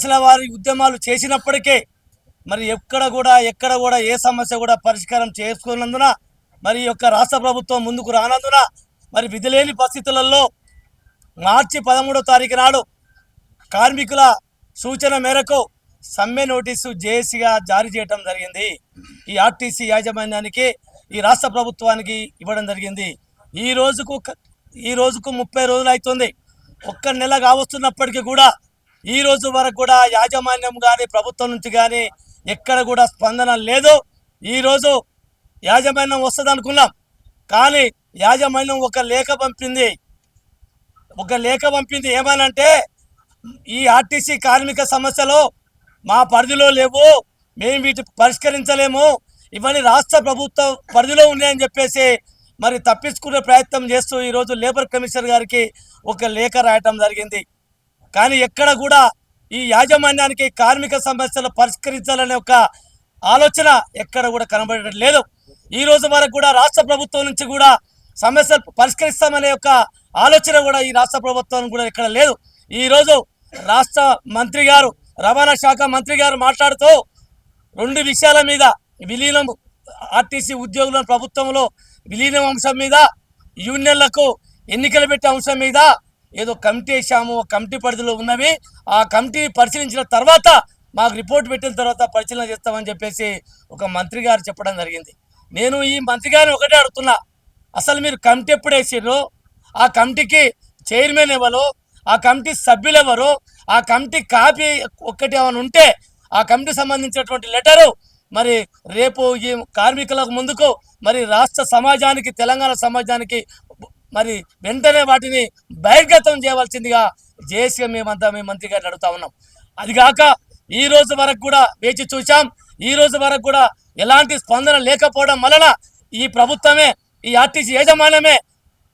దశల వారి ఉద్యమాలు చేసినప్పటికీ మరి ఎక్కడ కూడా ఏ సమస్య కూడా పరిష్కారం చేసుకున్నందున మరి యొక్క రాష్ట్ర ప్రభుత్వం ముందుకు రానందున మరి విధిలేని పరిస్థితులలో మార్చి 13వ తారీఖు నాడు కార్మికుల సూచన మేరకు సమ్మె నోటీసు జేఏసీగా జారీ చేయడం జరిగింది. ఈ ఆర్టీసీ యాజమాన్యానికి ఈ రాష్ట్ర ప్రభుత్వానికి ఇవ్వడం జరిగింది. ఈ రోజుకు 30 రోజులు అవుతుంది. ఒక్క నెల కావస్తున్నప్పటికీ కూడా ఈ రోజు వరకు కూడా యాజమాన్యం కానీ ప్రభుత్వం నుంచి కానీ ఎక్కడ కూడా స్పందన లేదు. ఈరోజు యాజమాన్యం వస్తుంది అనుకున్నాం, కానీ యాజమాన్యం ఒక లేఖ పంపింది. ఏమనంటే ఈ ఆర్టీసీ కార్మిక సమస్యలు మా పరిధిలో లేవు, మేము వీటిని పరిష్కరించలేము, ఇవన్నీ రాష్ట్ర ప్రభుత్వ పరిధిలో ఉన్నాయని చెప్పేసి మరి తప్పించుకునే ప్రయత్నం చేస్తూ ఈరోజు లేబర్ కమిషనర్ గారికి ఒక లేఖ రాయటం జరిగింది. కానీ ఎక్కడ కూడా ఈ యాజమాన్యానికి కార్మిక సమస్యలు పరిష్కరించాలనే ఒక ఆలోచన ఎక్కడ కూడా కనబడటం లేదు. ఈ రోజు వరకు కూడా రాష్ట్ర ప్రభుత్వం నుంచి కూడా సమస్యలు పరిష్కరిస్తామనే ఒక ఆలోచన కూడా ఈ రాష్ట్ర ప్రభుత్వం కూడా ఇక్కడ లేదు. ఈరోజు రాష్ట్ర మంత్రి గారు, రవాణా శాఖ మంత్రి గారు మాట్లాడుతూ 2 విషయాల మీద, విలీనం ఆర్టీసీ ఉద్యోగుల ప్రభుత్వంలో విలీనం అంశం మీద, యూనియన్లకు ఎన్నికలు పెట్టే అంశం మీద ఏదో కమిటీ వేసాము, కమిటీ పరిధిలో ఉన్నవి, ఆ కమిటీ పరిశీలించిన తర్వాత మాకు రిపోర్ట్ పెట్టిన తర్వాత పరిశీలన చేస్తామని చెప్పేసి ఒక మంత్రి గారు చెప్పడం జరిగింది. నేను ఈ మంత్రి గారిని ఒకటే అడుగుతున్నా, అసలు మీరు కమిటీ ఎప్పుడు వేసిర్రు? ఆ కమిటీకి చైర్మన్ ఎవరు? ఆ కమిటీ సభ్యులు ఎవరు? ఆ కమిటీ కాపీ ఒక్కటి ఏమైనా ఉంటే ఆ కమిటీ సంబంధించినటువంటి లెటరు మరి రేపు ఈ కార్మికులకు ముందుకు మరి రాష్ట్ర సమాజానికి, తెలంగాణ సమాజానికి మరి వెంటనే వాటిని బహిర్గతం చేయవలసిందిగా జేఏసీగా మేమంతా మీ మంత్రి గారిని అడుగుతా ఉన్నాం. అదిగాక ఈ రోజు వరకు కూడా వేచి చూసాం. ఈ రోజు వరకు కూడా ఎలాంటి స్పందన లేకపోవడం వలన ఈ ప్రభుత్వమే, ఈ ఆర్టీసీ యాజమాన్యమే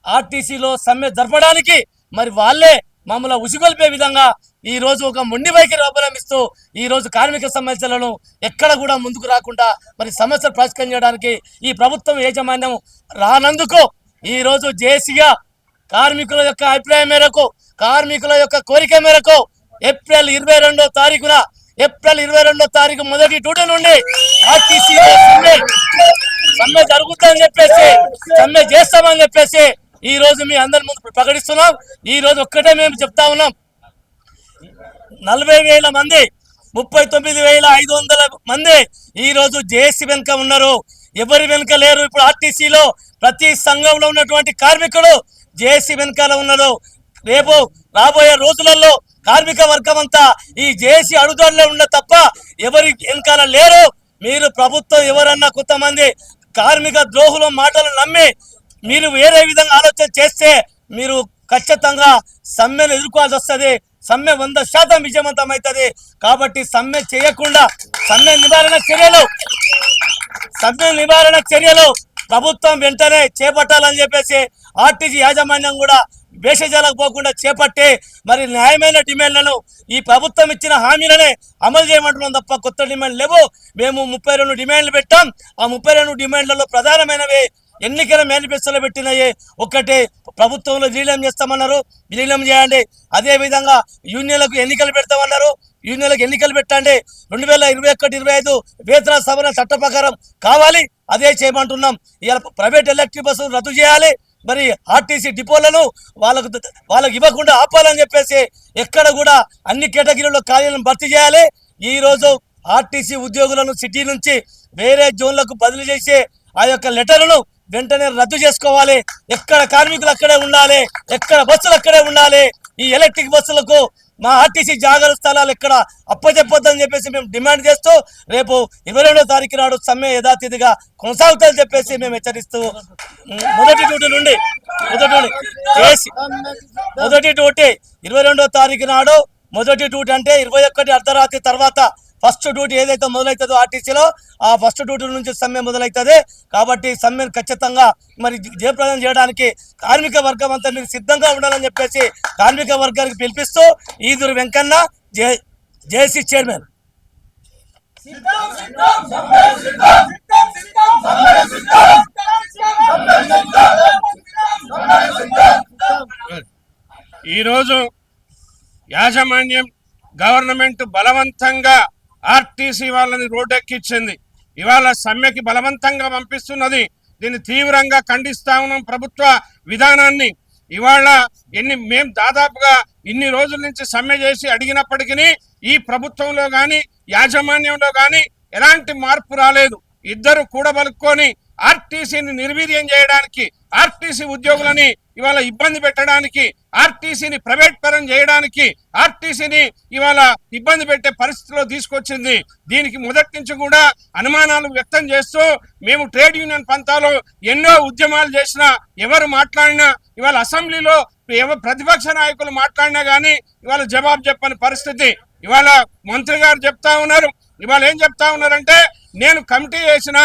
ఆర్టీసీలో సమ్మె జరపడానికి మరి వాళ్ళే మమ్మల్ని ఉసిగొల్పే విధంగా ఈ రోజు ఒక మొండి వైఖరి అవలంబిస్తూ ఈ రోజు కార్మిక సమస్యలను ఎక్కడ కూడా ముందుకు రాకుండా మరి సమస్యలు పరిష్కారం చేయడానికి ఈ ప్రభుత్వం యాజమాన్యం రానందుకు ఈ రోజు జేఏసీగా కార్మికుల యొక్క అభిప్రాయం మేరకు, కార్మికుల యొక్క కోరిక మేరకు ఏప్రిల్ 22వ తారీఖు మొదటి డ్యూటీ నుండి ఆర్టీసీలో సమ్మె జరుగుతుందని చెప్పేసి, సమ్మె చేస్తామని చెప్పేసి ఈ రోజు మీ అందరి ముందు ప్రకటిస్తున్నాం. ఈ రోజు ఒక్కటే మేము చెప్తా ఉన్నాం, 40,000 మంది, 39,500 మంది ఈ రోజు జేఏసీ వెనుక ఉన్నారు. ఎవరి వెనుక లేరు. ఇప్పుడు ఆర్టీసీలో ప్రతి సంఘంలో ఉన్నటువంటి కార్మికులు జేఏసీ వెనుకాల ఉన్నారు. రేపు రాబోయే రోజులలో కార్మిక వర్గం అంతా ఈ జేఏసీ అడుగుదలలో ఉన్న తప్ప ఎవరి వెనకాల లేరు. మీరు ప్రభుత్వం ఎవరన్నా కొంతమంది కార్మిక ద్రోహుల మాటలు నమ్మి మీరు వేరే విధంగా ఆలోచన చేస్తే మీరు ఖచ్చితంగా సమ్మెను ఎదుర్కోవాల్సి వస్తుంది. సమ్మె 100% విజయవంతం అవుతుంది. కాబట్టి సమ్మె చేయకుండా సమ్మె నివారణ చర్యలు ప్రభుత్వం వెంటనే చేపట్టాలని చెప్పేసి ఆర్టీసీ యాజమాన్యం కూడా భేషజాలకు పోకుండా చేపట్టి మరి న్యాయమైన డిమాండ్లను, ఈ ప్రభుత్వం ఇచ్చిన హామీలనే అమలు చేయమంటున్నాం తప్ప కొత్త డిమాండ్ లేవు. మేము 32 డిమాండ్లు పెట్టాం. ఆ 32 డిమాండ్లలో ప్రధానమైనవి ఎన్నికల మేనిఫెస్టోలో పెట్టినవి. ఒకటి, ప్రభుత్వంలో విలీనం చేస్తామన్నారు, విలీనం చేయండి. అదేవిధంగా యూనియన్లకు ఎన్నికలు పెడతామన్నారు, యూనియన్లకు ఎన్నికలు పెట్టండి. 2021-25 వేతన సవరణ చట్ట ప్రకారం కావాలి, అదే చేయమంటున్నాం. ఇలా ప్రైవేట్ ఎలక్ట్రిక్ బస్సులు రద్దు చేయాలి, మరి ఆర్టీసీ డిపోలను వాళ్ళకు ఇవ్వకుండా ఆపాలని చెప్పేసి ఎక్కడ కూడా అన్ని కేటగిరీలో ఖాళీలను భర్తీ చేయాలి. ఈరోజు ఆర్టీసీ ఉద్యోగులను సిటీ నుంచి వేరే జోన్లకు బదిలీ చేసే ఆ యొక్క లెటర్లను వెంటనే రద్దు చేసుకోవాలి. ఎక్కడ కార్మికులు అక్కడే ఉండాలి, ఎక్కడ బస్సులు అక్కడే ఉండాలి. ఈ ఎలక్ట్రిక్ బస్సులకు మా ఆర్టీసీ జాగర స్థలాలు ఎక్కడ అప్పచెప్పొద్దని చెప్పేసి మేము డిమాండ్ చేస్తూ రేపు 22వ తారీఖు నాడు సమ్మె యథాతిథిగా కొనసాగుతుందని చెప్పేసి మేము హెచ్చరిస్తూ మొదటి డ్యూటీ 22వ తారీఖు నాడు మొదటి డ్యూటీ అంటే 21 అర్ధరాత్రి తర్వాత ఫస్ట్ డ్యూటీ ఏదైతే మొదలవుతుందో ఆర్టీసీలో ఆ ఫస్ట్ డ్యూటీ నుంచి సమ్మె మొదలవుతుంది. కాబట్టి సమ్మెను ఖచ్చితంగా మరి జయప్రదం చేయడానికి కార్మిక వర్గం అంతా మీరు సిద్ధంగా ఉండాలని చెప్పేసి కార్మిక వర్గానికి పిలిపిస్తూ ఈదురు వెంకన్న జేఏసీ చైర్మన్. ఈరోజు యాజమాన్యం గవర్నమెంట్ బలవంతంగా ఆర్టీసీ వాళ్ళని రోడ్డెక్కించింది. ఇవాళ సమ్మెకి బలవంతంగా పంపిస్తున్నది. దీన్ని తీవ్రంగా ఖండిస్తా ఉన్నాం ప్రభుత్వ విధానాన్ని. ఇవాళ మేము దాదాపుగా ఇన్ని రోజుల నుంచి సమ్మె చేసి అడిగినప్పటికీ ఈ ప్రభుత్వంలో కానీ యాజమాన్యంలో కానీ ఎలాంటి మార్పు రాలేదు. ఇద్దరు కూడబలుక్కొని ఆర్టీసీని నిర్వీర్యం చేయడానికి, ఆర్టీసీ ఉద్యోగులని ఇవాళ ఇబ్బంది పెట్టడానికి, ఆర్టీసీని ప్రైవేట్ పరం చేయడానికి, ఆర్టీసీని ఇవాళ ఇబ్బంది పెట్టే పరిస్థితిలో తీసుకొచ్చింది. దీనికి మొదటి నుంచి కూడా అనుమానాలు వ్యక్తం చేస్తూ మేము ట్రేడ్ యూనియన్ పంతాలో ఎన్నో ఉద్యమాలు చేసినా, ఎవరు మాట్లాడినా, ఇవాళ అసెంబ్లీలో ప్రతిపక్ష నాయకులు మాట్లాడినా కానీ ఇవాళ జవాబు చెప్పని పరిస్థితి. ఇవాళ మంత్రి గారు చెప్తా ఉన్నారు. ఇవాళ ఏం చెప్తా ఉన్నారంటే, నేను కమిటీ వేసిన,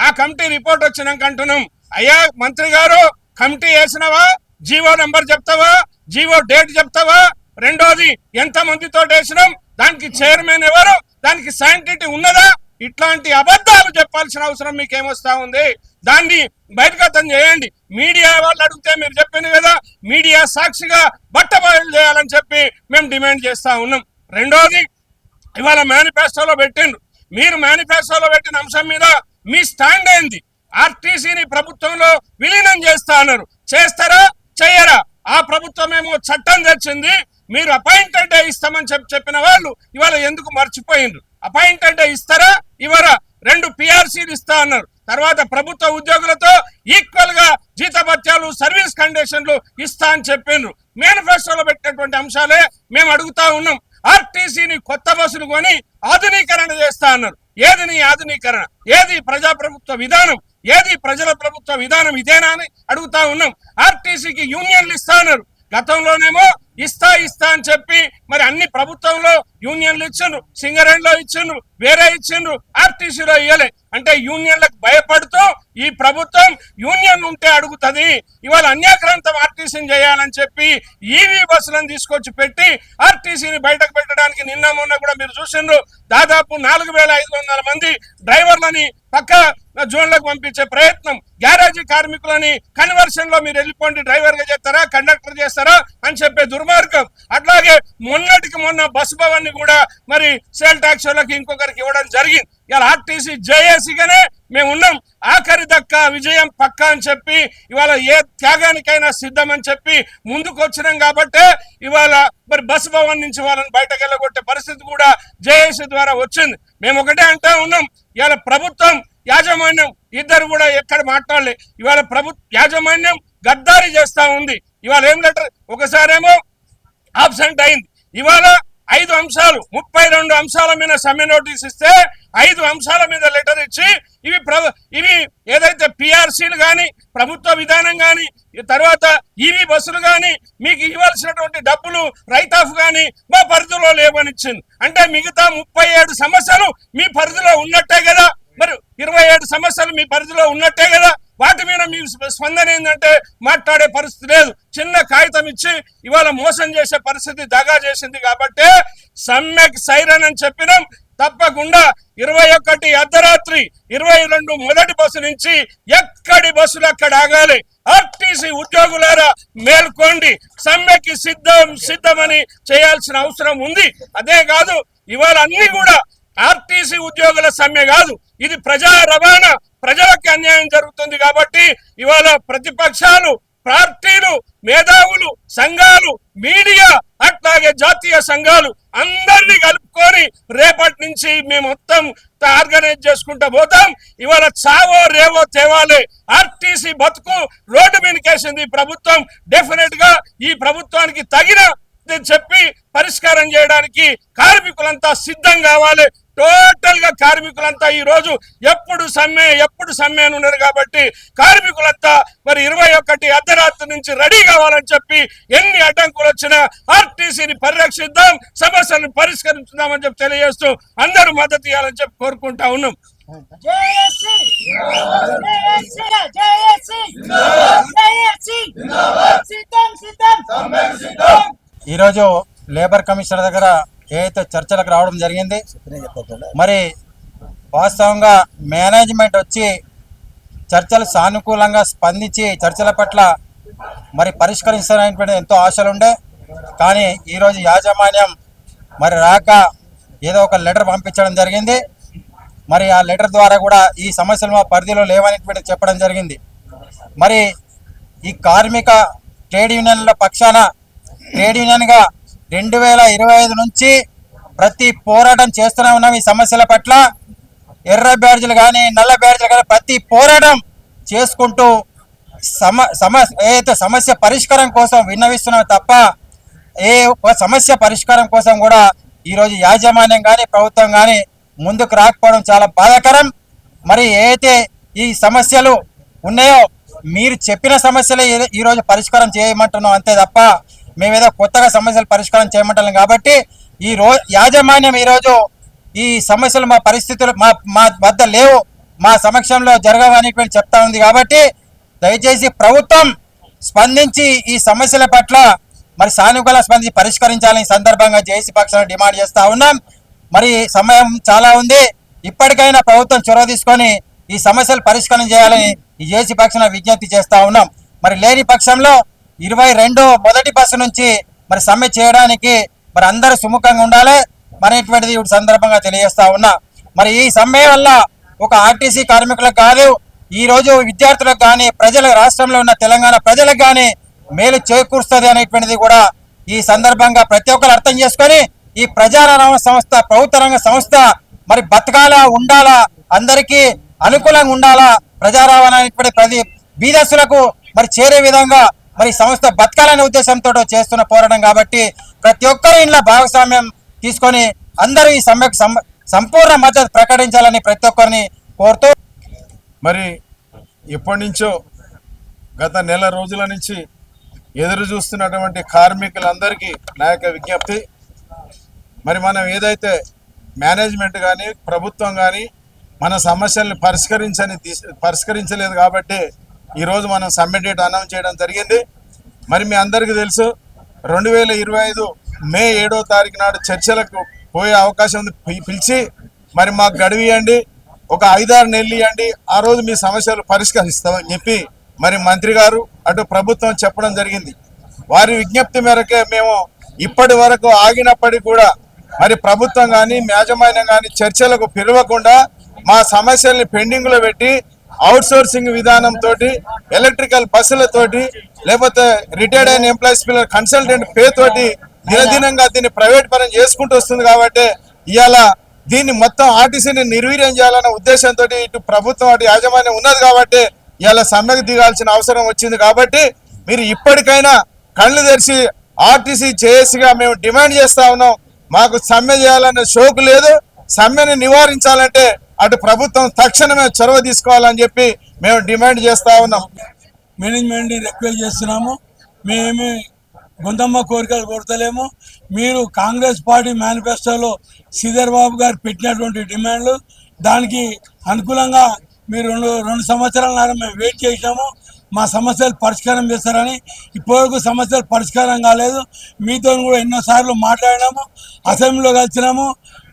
ఆ కమిటీ రిపోర్ట్ వచ్చినాక అంటున్నాం. అయ్యా మంత్రి గారు, కమిటీ వేసినవా? జీవో నెంబర్ చెప్తావా? జీవో డేట్ చెప్తావా? రెండోది, ఎంత మందితో వేసినాం, దానికి చైర్మన్ ఎవరు, దానికి శాంటిటీ ఉన్నదా? ఇట్లాంటి అబద్ధాలు చెప్పాల్సిన అవసరం మీకేమొస్తా ఉంది? దాన్ని బహిర్గతం చేయండి. మీడియా వాళ్ళు అడిగితే మీరు చెప్పింది కదా, మీడియా సాక్షిగా బట్టబయలు చేయాలని చెప్పి మేము డిమాండ్ చేస్తా ఉన్నాం. రెండోది, ఇవాళ మేనిఫెస్టోలో పెట్టిండ్రు. మీరు మేనిఫెస్టోలో పెట్టిన అంశం మీద మీ స్టాండ్ ఏంది? ఆర్టీసీని ప్రభుత్వంలో విలీనం చేస్తా అన్నారు. చేస్తారా చెయ్యరా? ఆ ప్రభుత్వం ఏమో చట్టం తెచ్చింది, మీరు అపాయింటెడ్ ఇస్తామని చెప్పిన వాళ్ళు ఇవాళ ఎందుకు మర్చిపోయిండ్రు? అపాయింటెడ్ ఇస్తారా ఇవ్వరా? 2 PRCలు ఇస్తా అన్నారు. తర్వాత ప్రభుత్వ ఉద్యోగులతో ఈక్వల్ గా జీతభత్యాలు, సర్వీస్ కండిషన్లు ఇస్తా అని చెప్పిండ్రు. మేనిఫెస్టోలో పెట్టినటువంటి అంశాలే మేము అడుగుతా ఉన్నాం. ఆర్టీసీని కొత్త బస్సులు కొని ఆధునీకరణ చేస్తా అన్నారు. ఏది నీ ఆధునీకరణ? ఏది ప్రజాప్రభుత్వ విధానం? ఏది ప్రజల ప్రభుత్వ విధానం? ఇదేనా అని అడుగుతా ఉన్నాం. ఆర్టీసీకి యూనియన్లు ఇస్తా అన్నారు. గతంలోనేమో ఇస్తా అని చెప్పి మరి అన్ని ప్రభుత్వంలో యూనియన్లు ఇచ్చిండ్రు, సింగరేణిలో ఇచ్చిండ్రు, వేరే ఇచ్చిండ్రు, ఆర్టీసీలో ఇవ్వలే. అంటే యూనియన్లకు భయపడుతూ ఈ ప్రభుత్వం యూనియన్ ఉంటే అడుగుతుంది, ఇవాళ అన్యాక్రాంతం ఆర్టీసీని చేయాలని చెప్పి ఈవీ బస్సులను తీసుకొచ్చి పెట్టి ఆర్టీసీని బయటకు పెట్టడానికి నిన్న మొన్న కూడా మీరు చూసిండ్రు. దాదాపు 4500 మంది డ్రైవర్లని పక్క జోన్లకు పంపించే ప్రయత్నం. గ్యారేజీ కార్మికులని కన్వర్షన్ లో మీరు వెళ్ళిపోండి, డ్రైవర్ గా చేస్తారా, కండక్టర్ చేస్తారా అని చెప్పే దుర్మార్గం. అట్లాగే మొన్నటికి మొన్న బస్ భవన్ ని కూడా మరి సేల్ ట్యాక్స్ వాళ్ళకి ఇంకొకరికి ఇవ్వడం జరిగింది. ఇవాళ ఆర్టీసీ జేఏసీగానే మేము ఉన్నాం. ఆఖరి దక్క విజయం పక్కా అని చెప్పి ఇవాళ ఏ త్యాగానికైనా సిద్ధం అని చెప్పి ముందుకు వచ్చినాం. కాబట్టి ఇవాళ మరి బస్ భవన్ నుంచి వాళ్ళని బయటకు వెళ్ళగొట్టే పరిస్థితి కూడా జేఏసీ ద్వారా వచ్చింది. మేము ఒకటే అంటా ఉన్నాం, ఇవాళ ప్రభుత్వం యాజమాన్యం ఇద్దరు కూడా ఎక్కడ మాట్లాడలే. ఇవాళ యాజమాన్యం గద్దారి చేస్తా ఉంది. ఇవాళ ఏం లెటర్, ఒకసారేమో ఆబ్సెంట్ అయింది. ఇవాళ 5 అంశాలు 32 అంశాల మీద సమ్మె నోటీస్ ఇస్తే 5 అంశాల మీద లెటర్ ఇచ్చి ఇవి ఏదైతే పిఆర్సీలు కానీ, ప్రభుత్వ విధానం కానీ, తర్వాత ఈవీ బస్సులు కానీ మీకు ఇవ్వాల్సినటువంటి డబ్బులు రైట్ ఆఫ్ కానీ మా పరిధిలో లేవని ఇచ్చింది. అంటే మిగతా 37 సమస్యలు మీ పరిధిలో ఉన్నట్టే కదా, మరి 27 సమస్యలు మీ పరిధిలో ఉన్నట్టే కదా. వాటి మీద మీ స్పందన ఏంటంటే మాట్లాడే పరిస్థితి లేదు. చిన్న కాగితం ఇచ్చి ఇవాళ మోసం చేసే పరిస్థితి దగా చేసింది. కాబట్టి సమ్మెక్ సైరన్ అని చెప్పినాం. తప్పకుండా 21 అర్ధరాత్రి 22 మొదటి బస్సు నుంచి ఎక్కడి బస్సులు అక్కడ ఆగాలి. ఆర్టీసీ ఉద్యోగులారా మేల్కోండి, సమ్మెకి సిద్ధమని చేయాల్సిన అవసరం ఉంది. అదే కాదు, ఇవాళ అన్ని కూడా ఆర్టీసీ ఉద్యోగుల సమ్మె కాదు, ఇది ప్రజా రవాణా, ప్రజలకు అన్యాయం జరుగుతుంది. కాబట్టి ఇవాళ ప్రతిపక్షాలు, పార్టీలు, మేధావులు, సంఘాలు, మీడియా, అట్లాగే జాతీయ సంఘాలు అందరినీ కలుపుకొని రేపటి నుంచి మేము మొత్తం ఆర్గనైజ్ చేసుకుంటూ పోతాం. ఇవాళ చావో రేవో తేవాలే. ఆర్టీసీ బతుకు రోడ్డు మీదకేసింది ప్రభుత్వం. డెఫినెట్ గా ఈ ప్రభుత్వానికి తగిన చెప్పి పరిష్కారం చేయడానికి కార్మికులంతా సిద్ధం కావాలి. టోటల్ గా కార్మికులంతా ఈ రోజు ఎప్పుడు సమ్మె అని ఉన్నారు. కాబట్టి కార్మికులంతా మరి 21 అర్ధరాత్రి నుంచి రెడీ కావాలని చెప్పి ఎన్ని అడ్డంకులు వచ్చినా ఆర్టీసీని పరిరక్షిద్దాం, సమస్యలను పరిష్కరించుదామని చెప్పి తెలియజేస్తూ అందరూ మద్దతు ఇవ్వాలని చెప్పి కోరుకుంటా ఉన్నాం. ఈరోజు లేబర్ కమిషనర్ దగ్గర ఏదైతే చర్చలకు రావడం జరిగింది, మరి వాస్తవంగా మేనేజ్మెంట్ వచ్చి చర్చలు సానుకూలంగా స్పందించి చర్చల పట్ల మరి పరిష్కరిస్తారనేటువంటి ఎంతో ఆశలుండే. కానీ ఈరోజు యాజమాన్యం మరి రాక ఏదో ఒక లెటర్ పంపించడం జరిగింది. మరి ఆ లెటర్ ద్వారా కూడా ఈ సమస్యలు మా పరిధిలో లేవనేటువంటి చెప్పడం జరిగింది. మరి ఈ కార్మిక ట్రేడ్ యూనియన్ల పక్షాన ట్రేడ్ యూనియన్గా 2025 నుంచి ప్రతి పోరాటం చేస్తూనే ఉన్నాం. ఈ సమస్యల పట్ల ఎర్ర బ్యాడ్జీలు కానీ నల్ల బ్యాడ్జీలు కానీ ప్రతి పోరాటం చేసుకుంటూ ఏదైతే సమస్య పరిష్కారం కోసం విన్నవిస్తున్నాం తప్ప ఏ సమస్య పరిష్కారం కోసం కూడా ఈరోజు యాజమాన్యం కానీ ప్రభుత్వం కానీ ముందుకు రాకపోవడం చాలా బాధాకరం. మరి ఏదైతే ఈ సమస్యలు ఉన్నాయో మీరు చెప్పిన సమస్యలే ఈరోజు పరిష్కారం చేయమంటున్నాం అంతే తప్ప మేమేదో కొత్తగా సమస్యలు పరిష్కారం చేయమంటున్నాం. కాబట్టి యాజమాన్యం ఈరోజు ఈ సమస్యలు మా పరిస్థితులు మా వద్ద లేవు, మా సమక్షంలో జరగవు అనేటువంటి చెప్తా ఉంది. కాబట్టి దయచేసి ప్రభుత్వం స్పందించి ఈ సమస్యల పట్ల మరి సానుకూల స్పందించి పరిష్కరించాలని సందర్భంగా జేఏసీ పక్షాన్ని డిమాండ్ చేస్తూ ఉన్నాం. మరి సమయం చాలా ఉంది, ఇప్పటికైనా ప్రభుత్వం చొరవ తీసుకొని ఈ సమస్యలు పరిష్కారం చేయాలని ఈ జేఏసీ పక్షాన విజ్ఞప్తి చేస్తూ ఉన్నాం. మరి లేని పక్షంలో 22 మొదటి బస్సు నుంచి మరి సమ్మె చేయడానికి మరి అందరూ సుముఖంగా ఉండాలి అనేటువంటిది ఈ సందర్భంగా తెలియజేస్తా ఉన్నా. మరి ఈ సమ్మె వల్ల ఒక ఆర్టీసీ కార్మికులకు కాదు, ఈ రోజు విద్యార్థులకు కానీ రాష్ట్రంలో ఉన్న తెలంగాణ ప్రజలకు కానీ మేలు చేకూరుస్తుంది అనేటువంటిది కూడా ఈ సందర్భంగా ప్రతి ఒక్కరు అర్థం చేసుకొని ఈ ప్రజారవాణా సంస్థ ప్రభుత్వ రంగ సంస్థ మరి బతకాలా ఉండాలా, అందరికీ అనుకూలంగా ఉండాలా, ప్రజా రవాణా అనేటువంటి ప్రతి బీదస్సులకు మరి చేరే విధంగా మరి సంస్థ బతకాలనే ఉద్దేశంతో చేస్తున్న పోరాటం. కాబట్టి ప్రతి ఒక్కరు ఇంట్లో భాగస్వామ్యం తీసుకొని అందరూ ఈ సమ్మెకు సంపూర్ణ మద్దతు ప్రకటించాలని ప్రతి ఒక్కరిని కోరుతూ, మరి ఎప్పటి నుంచో గత నెల రోజుల నుంచి ఎదురు చూస్తున్నటువంటి కార్మికులందరికీ నా యొక్క విజ్ఞప్తి, మరి మనం ఏదైతే మేనేజ్మెంట్ కానీ ప్రభుత్వం కానీ మన సమస్యల్ని పరిష్కరించలేదు కాబట్టి ఈరోజు మనం సమ్మె డేట్ అనౌన్స్ చేయడం జరిగింది. మరి మీ అందరికీ తెలుసు 2025 మే 7వ తారీఖు నాడు చర్చలకు పోయే అవకాశం ఉంది. పిలిచి మరి మాకు గడువియండి, ఒక 5-6 నెలలు ఇవ్వండి, ఆ రోజు మీ సమస్యలు పరిష్కరిస్తామని చెప్పి మరి మంత్రి గారు అటు ప్రభుత్వం చెప్పడం జరిగింది. వారి విజ్ఞప్తి మేరకే మేము ఇప్పటి వరకు ఆగినప్పటికీ కూడా మరి ప్రభుత్వం కానీ యాజమాన్యం కానీ చర్చలకు పిలవకుండా మా సమస్యల్ని పెండింగ్లో పెట్టి అవుట్సోర్సింగ్ విధానంతో ఎలక్ట్రికల్ బస్సులతోటి లేకపోతే రిటైర్డ్ అయిన ఎంప్లాయీస్ పిల్లల కన్సల్టెంట్ పే తోటి దినదినంగా దీన్ని ప్రైవేట్ పరం చేసుకుంటూ వస్తుంది. కాబట్టి ఇవాళ దీన్ని మొత్తం ఆర్టీసీని నిర్వీర్యం చేయాలనే ఉద్దేశంతో ఇటు ప్రభుత్వం అటు యాజమాన్యం ఉన్నది. కాబట్టి ఇవాళ సమ్మెకు దిగాల్సిన అవసరం వచ్చింది. కాబట్టి మీరు ఇప్పటికైనా కళ్ళు తెరిచి ఆర్టీసీ జేఏసీగా మేము డిమాండ్ చేస్తా ఉన్నాం. మాకు సమ్మె చేయాలనే షోకు లేదు, సమ్మెని నివారించాలంటే అటు ప్రభుత్వం తక్షణమే చొరవ తీసుకోవాలని చెప్పి మేము డిమాండ్ చేస్తా ఉన్నాం. మేనేజ్మెంట్ని రిక్వెస్ట్ చేస్తున్నాము. మేమేమి గొంతమ్మ కోరికలు కొడతలేము. మీరు కాంగ్రెస్ పార్టీ మేనిఫెస్టోలో శ్రీధర్ బాబు గారు పెట్టినటువంటి డిమాండ్లు దానికి అనుకూలంగా మీరు రెండు సంవత్సరాల మేము వెయిట్ చేసినాము. మా సమస్యలు పరిష్కారం చేస్తారని ఇప్పటివరకు సమస్యలు పరిష్కారం కాలేదు. మీతో కూడా ఎన్నోసార్లు మాట్లాడినాము, అసెంబ్లీలో కలిసినాము.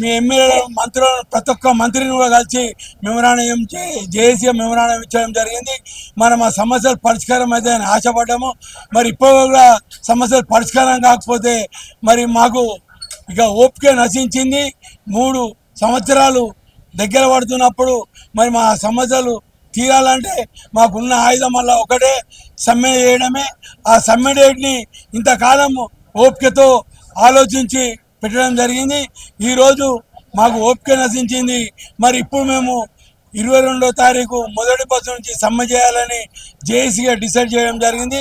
మీ ఎమ్మెల్యే మంత్రులను ప్రతి ఒక్క మంత్రిని కూడా కలిసి మెమరాండం జేఏసీ మెమరాండం ఇచ్చడం జరిగింది. మనం ఆ సమస్యలు పరిష్కారం అయితే అని ఆశపడ్డాము. మరి ఇప్పుడు కూడా సమస్యలు పరిష్కారం కాకపోతే మరి మాకు ఇక ఓపిక నశించింది. 3 సంవత్సరాలు దగ్గర పడుతున్నప్పుడు మరి మా సమస్యలు తీరాలంటే మాకున్న ఆయుధం వల్ల ఒకటే సమ్మె చేయడమే. ఆ సమ్మె డేట్ని ఇంతకాలం ఓపికతో ఆలోచించి పెట్టడం జరిగింది. ఈరోజు మాకు ఓపిక నశించింది. మరి ఇప్పుడు మేము 22వ తారీఖు మొదటి బస్సు నుంచి సమ్మె చేయాలని జేఏసీగా డిసైడ్ చేయడం జరిగింది.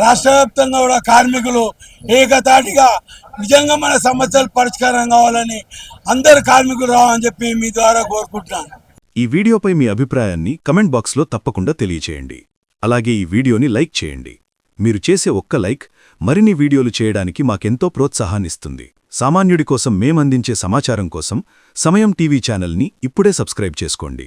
రాష్ట్ర వ్యాప్తంగా కూడా కార్మికులు ఏకతాటిగా నిజంగా మన సమస్యలు పరిష్కారం కావాలని అందరు కార్మికులు రావాలని చెప్పి మీ ద్వారా కోరుకుంటున్నాను. ఈ వీడియోపై మీ అభిప్రాయాన్ని కమెంట్ బాక్స్లో తప్పకుండా తెలియచేయండి. అలాగే ఈ వీడియోని లైక్ చేయండి. మీరు చేసే ఒక్క లైక్ మరిన్ని వీడియోలు చేయడానికి మాకెంతో ప్రోత్సాహాన్నిస్తుంది. సామాన్యుడి కోసం మేమందించే సమాచారం కోసం సమయం టీవీ ఛానల్ని ఇప్పుడే సబ్స్క్రైబ్ చేసుకోండి.